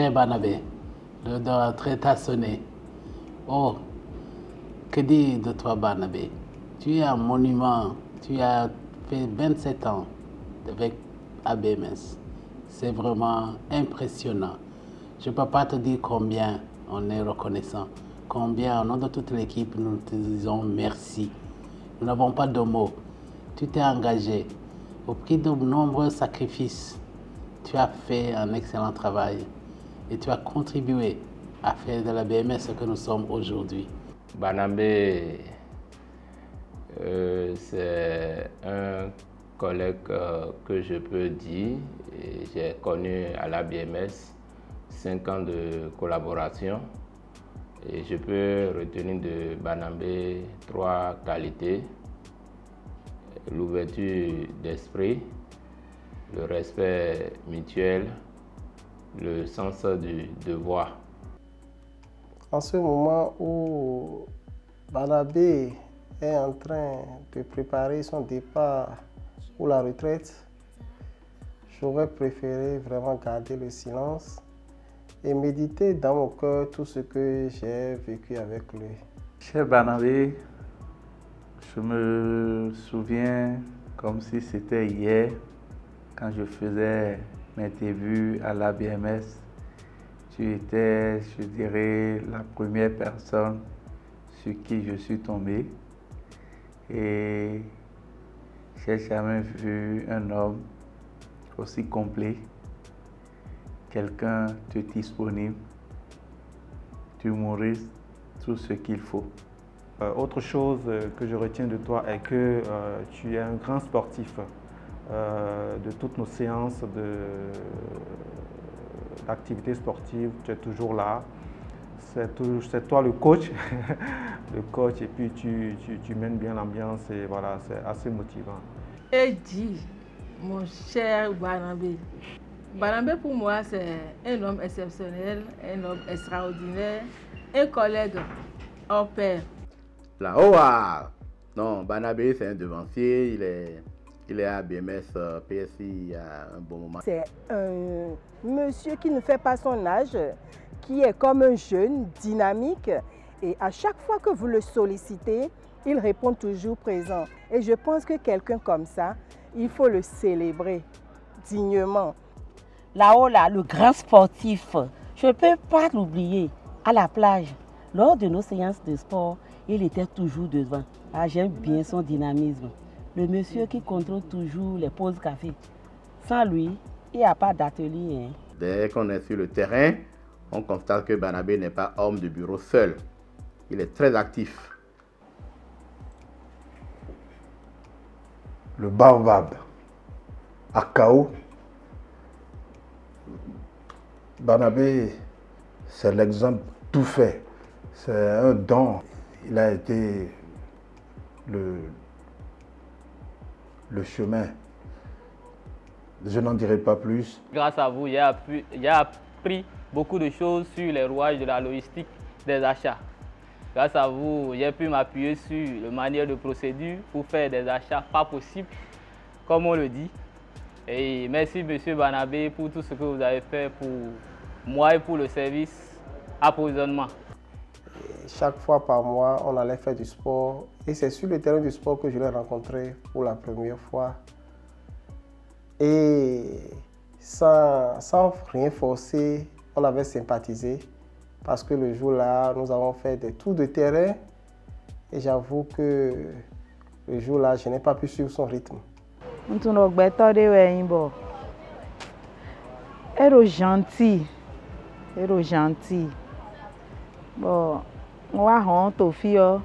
cher Barnabé, l'heure est sonné. Oh, que dire de toi Barnabé? Tu es un monument, tu as fait 27 ans avec ABMS. C'est vraiment impressionnant. Je ne peux pas te dire combien on est reconnaissant, combien au nom de toute l'équipe nous te disons merci. Nous n'avons pas de mots. Tu t'es engagé au prix de nombreux sacrifices. Tu as fait un excellent travail et tu as contribué à faire de la BMS ce que nous sommes aujourd'hui. Barnabé, c'est un collègue que je peux dire. J'ai connu à la BMS 5 ans de collaboration et je peux retenir de Barnabé 3 qualités: l'ouverture d'esprit, le respect mutuel, le sens du devoir. En ce moment où Barnabé est en train de préparer son départ pour la retraite, j'aurais préféré vraiment garder le silence et méditer dans mon cœur tout ce que j'ai vécu avec lui. Cher Barnabé, je me souviens comme si c'était hier, quand je faisais mes débuts à l'ABMS. Tu étais, je dirais, la première personne sur qui je suis tombé. Et j'ai jamais vu un homme aussi complet, quelqu'un de disponible, d'humoriste, tout ce qu'il faut. Autre chose que je retiens de toi est que tu es un grand sportif. De toutes nos séances d'activités sportives, tu es toujours là. C'est toi le coach, le coach, et puis tu mènes bien l'ambiance et voilà, c'est assez motivant. Et dis, mon cher Barnabé, Barnabé pour moi c'est un homme exceptionnel, un homme extraordinaire, un collègue hors pair. Là-haut, non, Barnabé c'est un devancier, il est à BMS PSI il y a un bon moment. C'est un monsieur qui ne fait pas son âge, qui est comme un jeune, dynamique, et à chaque fois que vous le sollicitez, il répond toujours présent. Et je pense que quelqu'un comme ça, il faut le célébrer dignement. Là-haut, là, le grand sportif, je ne peux pas l'oublier, à la plage. Lors de nos séances de sport, il était toujours devant. Ah, j'aime bien son dynamisme. Le monsieur qui contrôle toujours les pauses café. Sans lui, il n'y a pas d'atelier. Dès qu'on est sur le terrain, on constate que Barnabé n'est pas homme de bureau seul. Il est très actif. Le baobab à Kao, Barnabé, c'est l'exemple tout fait. C'est un don. Il a été le chemin. Je n'en dirai pas plus. Grâce à vous, j'ai appris beaucoup de choses sur les rouages de la logistique des achats. Grâce à vous, j'ai pu m'appuyer sur la manière de procédure pour faire des achats pas possibles, comme on le dit. Et merci M. Barnabé pour tout ce que vous avez fait pour moi et pour le service approvisionnement. Chaque fois par mois, on allait faire du sport. Et c'est sur le terrain du sport que je l'ai rencontré pour la première fois. Et sans rien forcer, on avait sympathisé. Parce que le jour-là, nous avons fait des tours de terrain. Et j'avoue que le jour-là, je n'ai pas pu suivre son rythme. Gentil. Bon, on va rentrer au fio.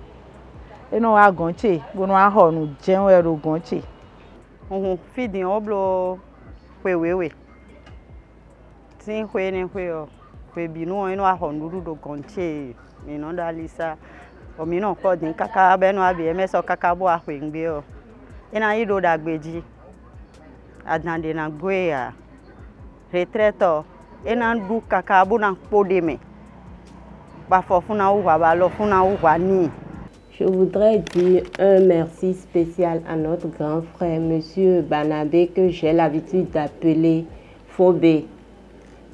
Et nous allons goncher. Bon, nous allons nous dire où goncher. On fait des oblos. Oui. Si on fait bino, on va nous goncher. Mais non d'Alisa. Au minot, quoi, d'un caca, ben, on a bien mis au caca bois, bien. Et on a eu d'autres agbeji. Adnande na goya. Retraite. Et on a du caca, bon, on podeme. Je voudrais dire un merci spécial à notre grand frère, M. Barnabé, que j'ai l'habitude d'appeler Phobé.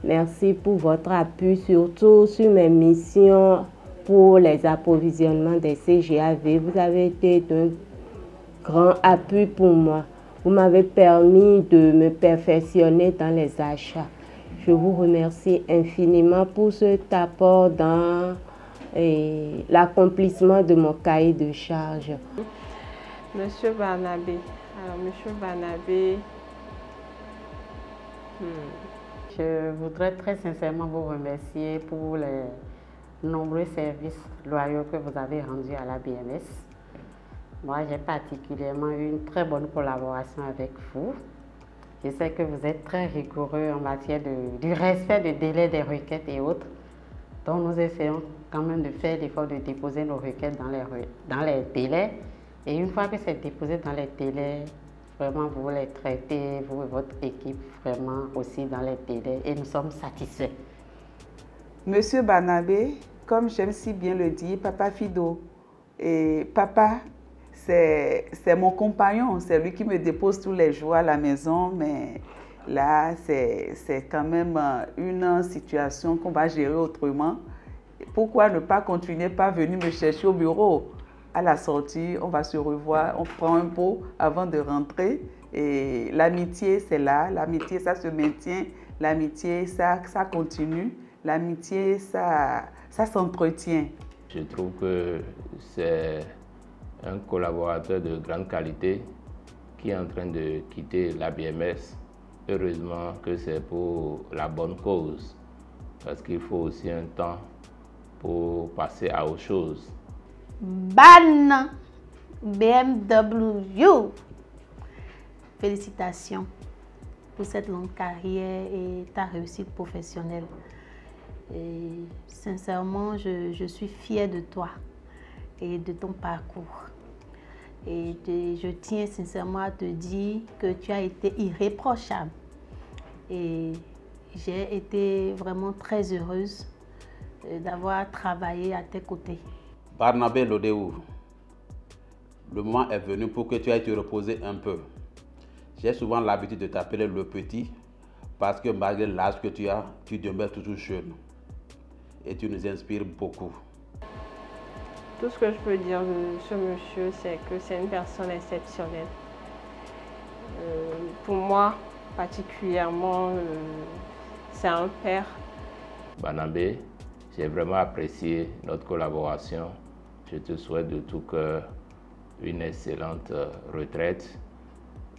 Merci pour votre appui, surtout sur mes missions pour les approvisionnements des CGAV. Vous avez été d'un grand appui pour moi. Vous m'avez permis de me perfectionner dans les achats. Je vous remercie infiniment pour cet apport dans l'accomplissement de mon cahier de charge. Monsieur Barnabé, alors Monsieur Barnabé, je voudrais très sincèrement vous remercier pour les nombreux services loyaux que vous avez rendus à la BMS. Moi, j'ai particulièrement eu une très bonne collaboration avec vous. Je sais que vous êtes très rigoureux en matière du respect des délais des requêtes et autres. Donc, nous essayons quand même de faire l'effort de déposer nos requêtes dans les délais. Et une fois que c'est déposé dans les délais, vraiment, vous les traitez, vous et votre équipe, vraiment aussi dans les délais. Et nous sommes satisfaits. Monsieur Barnabé, comme j'aime si bien le dire, Papa Fido. Et papa, c'est mon compagnon, c'est lui qui me dépose tous les jours à la maison, mais là, c'est quand même une situation qu'on va gérer autrement. Pourquoi ne pas continuer par venir me chercher au bureau? À la sortie, on va se revoir, on prend un pot avant de rentrer. Et l'amitié, c'est là, l'amitié, ça se maintient, l'amitié, ça continue, l'amitié, ça s'entretient. Je trouve que c'est un collaborateur de grande qualité qui est en train de quitter la BMS. Heureusement que c'est pour la bonne cause, parce qu'il faut aussi un temps pour passer à autre chose. Ban BMW. Félicitations pour cette longue carrière et ta réussite professionnelle. Et sincèrement, je suis fière de toi et de ton parcours. Et je tiens sincèrement à te dire que tu as été irréprochable. Et j'ai été vraiment très heureuse d'avoir travaillé à tes côtés. Barnabé Lodéou, le moment est venu pour que tu ailles te reposer un peu. J'ai souvent l'habitude de t'appeler le petit parce que malgré l'âge que tu as, tu demeures toujours jeune. Et tu nous inspires beaucoup. Tout ce que je peux dire de ce monsieur, c'est que c'est une personne exceptionnelle. Pour moi, particulièrement, c'est un père. Barnabé, j'ai vraiment apprécié notre collaboration. Je te souhaite de tout cœur une excellente retraite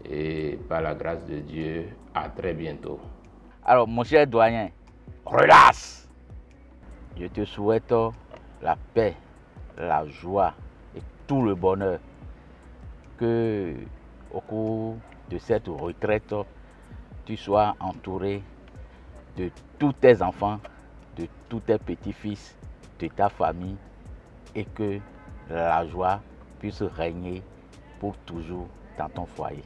et par la grâce de Dieu, à très bientôt. Alors, mon cher doyen, relax! Je te souhaite la paix, la joie et tout le bonheur. Que au cours de cette retraite, tu sois entouré de tous tes enfants, de tous tes petits-fils, de ta famille et que la joie puisse régner pour toujours dans ton foyer.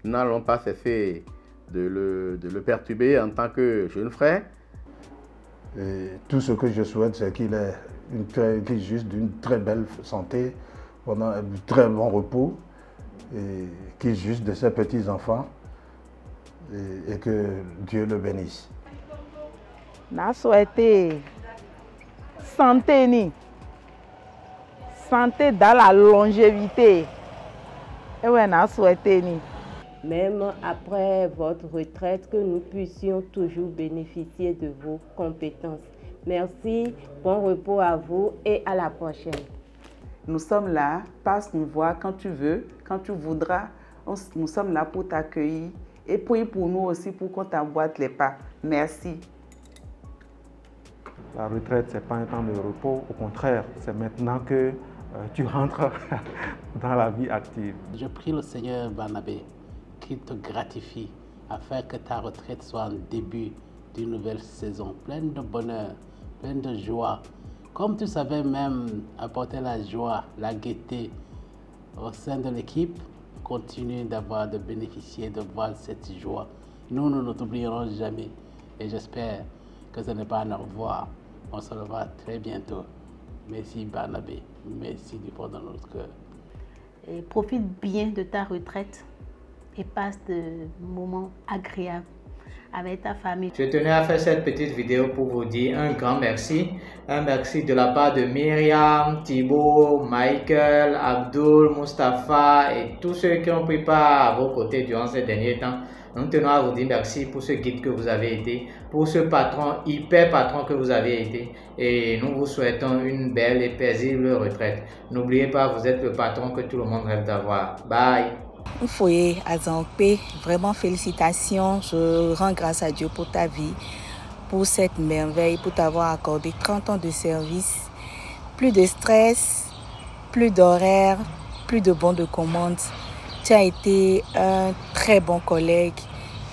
Nous n'allons pas cesser de le perturber en tant que jeune frère. Et tout ce que je souhaite, c'est qu'il ait juste d'une très belle santé, pendant un très bon repos, et qu'il juste de ses petits-enfants, et que Dieu le bénisse. Je souhaite santé, santé dans la longévité. Et ouais, je souhaite même après votre retraite, que nous puissions toujours bénéficier de vos compétences. Merci, bon repos à vous et à la prochaine. Nous sommes là, passe nous voir quand tu veux, quand tu voudras. Nous sommes là pour t'accueillir et prie pour nous aussi pour qu'on t'emboîte les pas. Merci. La retraite, ce n'est pas un temps de repos, au contraire, c'est maintenant que tu rentres dans la vie active. Je prie le Seigneur Barnabé qu'il te gratifie afin que ta retraite soit un début d'une nouvelle saison, pleine de bonheur, pleine de joie. Comme tu savais même apporter la joie, la gaieté au sein de l'équipe, continue de bénéficier, de voir cette joie. Nous ne t'oublierons jamais et j'espère que ce n'est pas un au revoir. On se revoit très bientôt. Merci Barnabé, merci du fond de notre cœur. Et profite bien de ta retraite et passe de moments agréables. avec ta famille. Je tenais à faire cette petite vidéo pour vous dire un grand merci. Un merci de la part de Myriam, Thibaut, Michael, Abdul, Mustapha et tous ceux qui ont pris part à vos côtés durant ces derniers temps. Nous tenons à vous dire merci pour ce guide que vous avez été, pour ce patron, hyper patron que vous avez été. Et nous vous souhaitons une belle et paisible retraite. N'oubliez pas, vous êtes le patron que tout le monde rêve d'avoir. Bye. Foye Azankpe, vraiment félicitations. Je rends grâce à Dieu pour ta vie, pour cette merveille, pour t'avoir accordé 30 ans de service. Plus de stress, plus d'horaires, plus de bons de commande. Tu as été un très bon collègue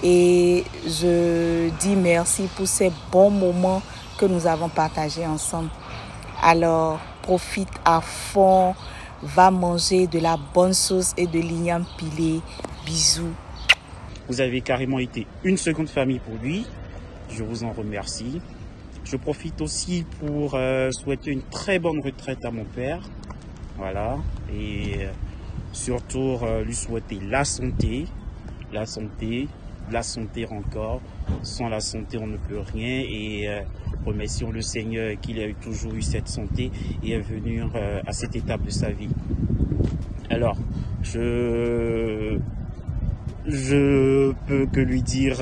et je dis merci pour ces bons moments que nous avons partagés ensemble. Alors, profite à fond, va manger de la bonne sauce et de l'igname pilé. Bisous. Vous avez carrément été une seconde famille pour lui. Je vous en remercie. Je profite aussi pour souhaiter une très bonne retraite à mon père. Voilà. Et surtout lui souhaiter la santé encore. Sans la santé, on ne peut rien. Et remercions le Seigneur qu'il a toujours eu cette santé et est venu à cette étape de sa vie. Alors, je peux que lui dire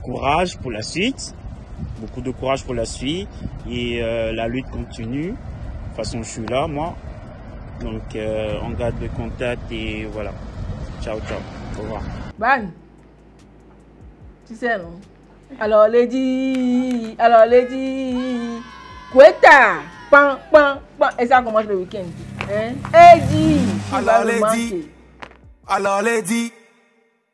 courage pour la suite. Beaucoup de courage pour la suite. Et la lutte continue. De toute façon, je suis là, moi. Donc, on garde le contact et voilà. Ciao, ciao. Au revoir. Ban, tu sais, non? Alors, Lady, Kweta, pan, pan, pan. Et ça commence le week-end. Hein? Eddie, alors, Lady, alors, Lady,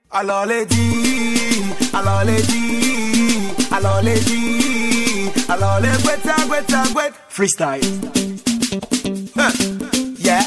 alors, Lady, alors, Lady, alors, Lady, alors, les Kweta, Kweta, Kweta, freestyle. Yeah.